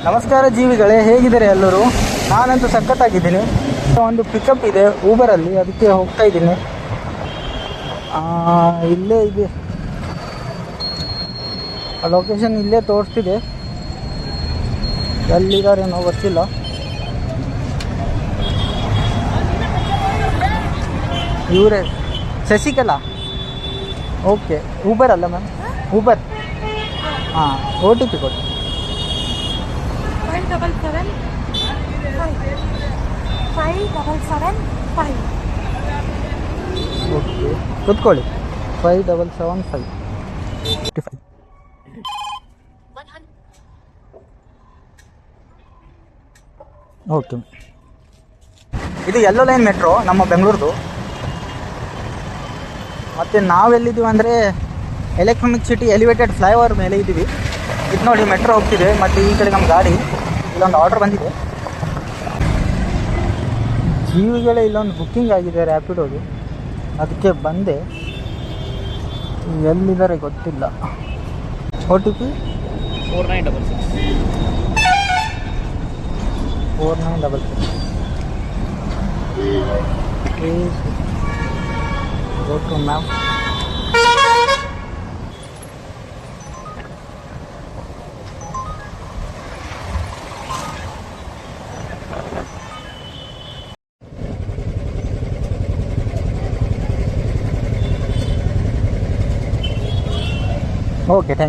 ನಮಸ್ಕಾರ ಜೀವಿಗಳೇ, ಹೇಗಿದ್ದಾರೆ ಎಲ್ಲರೂ? ನಾನಂತೂ ಸಖತ್ತಾಗಿದ್ದೀನಿ. ಒಂದು ಪಿಕಪ್ ಇದೆ ಊಬರಲ್ಲಿ, ಅದಕ್ಕೆ ಹೋಗ್ತಾ ಇದ್ದೀನಿ. ಇಲ್ಲೇ ಇದೆ ಲೊಕೇಶನ್, ಇಲ್ಲೇ ತೋರಿಸ್ತಿದೆ. ಎಲ್ಲಿದ್ದಾರೇನೋ ಗೊತ್ತಿಲ್ಲ. ಇವರೇ ಶಶಿಕಲಾ. ಓಕೆ, ಊಬರ್ ಅಲ್ಲ ಮ್ಯಾಮ್? ಊಬರ್. ಹಾಂ, OTP ಕೊಡಿ. 5775. ಓಕೆ, ಕೂತ್ಕೊಳ್ಳಿ. 5775. ಓಕೆ, ಇದು ಯೆಲ್ಲೋ ಲೈನ್ ಮೆಟ್ರೋ ನಮ್ಮ ಬೆಂಗಳೂರದು. ಮತ್ತು ನಾವೆಲ್ಲಿದ್ದೀವಿ ಅಂದರೆ ಎಲೆಕ್ಟ್ರಾನಿಕ್ ಸಿಟಿ ಎಲಿವೇಟೆಡ್ ಫ್ಲೈಓವರ್ ಮೇಲೆ ಇದ್ದೀವಿ. ಇದು ನೋಡಿ ಮೆಟ್ರೋ ಹೋಗ್ತಿದೆ, ಮತ್ತು ಈ ಕಡೆ ನಮ್ಮ ಗಾಡಿ. ಇಲ್ಲೊಂದು ಆರ್ಡ್ರ್ ಬಂದಿದೆ ಜೀವಿಗಳೇ. ಇಲ್ಲೊಂದು ಬುಕ್ಕಿಂಗ್ ಆಗಿದೆ ರ್ಯಾಪಿಡೋದು, ಅದಕ್ಕೆ ಬಂದೆ. ಎಲ್ಲಿದ್ದಾರೆ ಗೊತ್ತಿಲ್ಲ. OTP 4966. Please go to map. Okay, thank you.